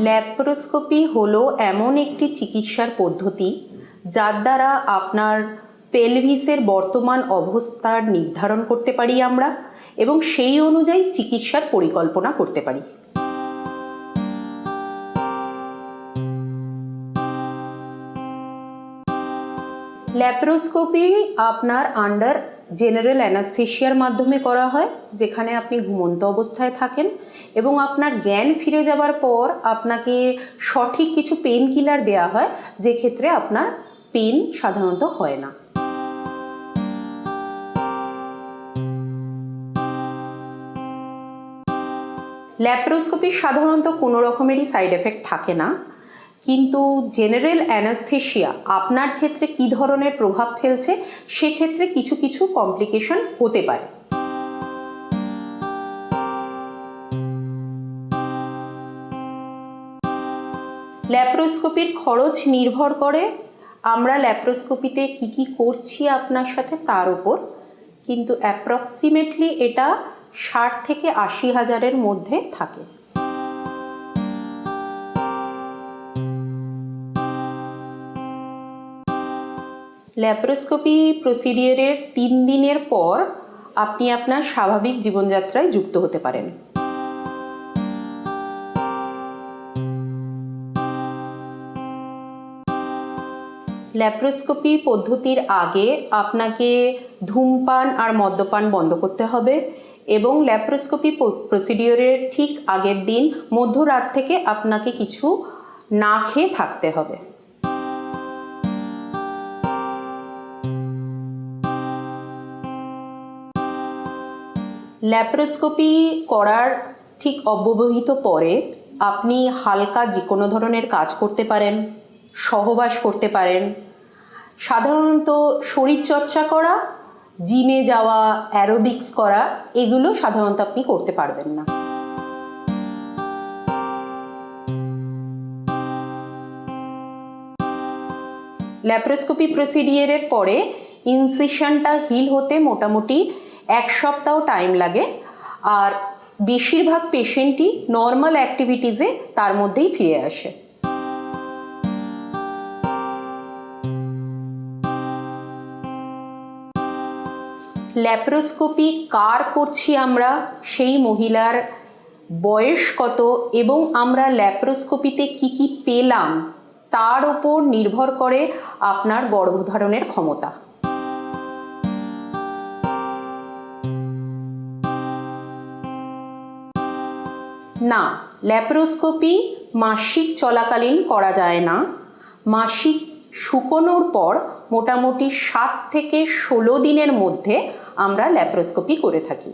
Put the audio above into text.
Laparoscopy হলো এমন একটি চিকিৎসার পদ্ধতি যার দ্বারা আপনার পেলভিসের বর্তমান অবস্থার নির্ধারণ করতে পারি আমরা এবং সেই অনুযায়ী চিকিৎসার পরিকল্পনা করতে পারি। ল্যাপ্রোস্কোপি আপনার আন্ডার জেনারেল অ্যানাস্থেশিয়ার মাধ্যমে করা হয়, যেখানে আপনি ঘুমন্ত অবস্থায় থাকেন এবং আপনার জ্ঞান ফিরে যাবার পর আপনাকে সঠিক কিছু পেন কিলার দেওয়া হয়, যে ক্ষেত্রে আপনার পেন সাধারণত হয় না। ল্যাপ্রোস্কোপির সাধারণত কোনো রকমেরই সাইড এফেক্ট থাকে না, কিন্তু জেনারেল অ্যানাস্থেশিয়া আপনার ক্ষেত্রে কী ধরনের প্রভাব ফেলছে সেক্ষেত্রে কিছু কিছু কমপ্লিকেশন হতে পারে। ল্যাপ্রোস্কোপির খরচ নির্ভর করে আমরা ল্যাপ্রোস্কোপিতে কী কী করছি আপনার সাথে তার উপর, কিন্তু অ্যাপ্রক্সিমেটলি এটা 60 থেকে 80 হাজারের মধ্যে থাকে। ল্যাপ্রোস্কোপি প্রসিডিওরের 3 দিনের পর আপনি আপনার স্বাভাবিক জীবনযাত্রায় যুক্ত হতে পারেন। ল্যাপ্রোস্কোপি পদ্ধতির আগে আপনাকে ধূমপান আর মদ্যপান বন্ধ করতে হবে এবং ল্যাপ্রোস্কোপি প্রসিডিওরের ঠিক আগের দিন মধ্যরাত থেকে আপনাকে কিছু না খেয়ে থাকতে হবে। ল্যাপ্রোস্কোপি করার ঠিক অব্যবহিত পরে আপনি হালকা যে কোনো ধরনের কাজ করতে পারেন, সহবাস করতে পারেন। সাধারণত শরীরচর্চা করা, জিমে যাওয়া, অ্যারোবিক্স করা, এগুলো সাধারণত আপনি করতে পারবেন না। ল্যাপ্রোস্কোপি প্রসিডিওরের পরে ইনসিশনটা হিল হতে মোটামুটি 1 সপ্তাহ টাইম লাগে, আর বেশিরভাগ পেশেন্টই নর্মাল অ্যাক্টিভিটিসে তার মধ্যেই ফিরে আসে। ল্যাপ্রোস্কোপি কার করছি আমরা, সেই মহিলার বয়স কত এবং আমরা ল্যাপ্রোস্কোপিতে কি কি পেলাম তার ওপর নির্ভর করে আপনার গর্ভধারণের ক্ষমতা। না, ল্যাপ্রোস্কোপি মাসিক চলাকালীন করা যায় না। মাসিক শুকোনোর পর মোটামুটি 7 থেকে 16 দিনের মধ্যে আমরা ল্যাপ্রোস্কোপি করে থাকি।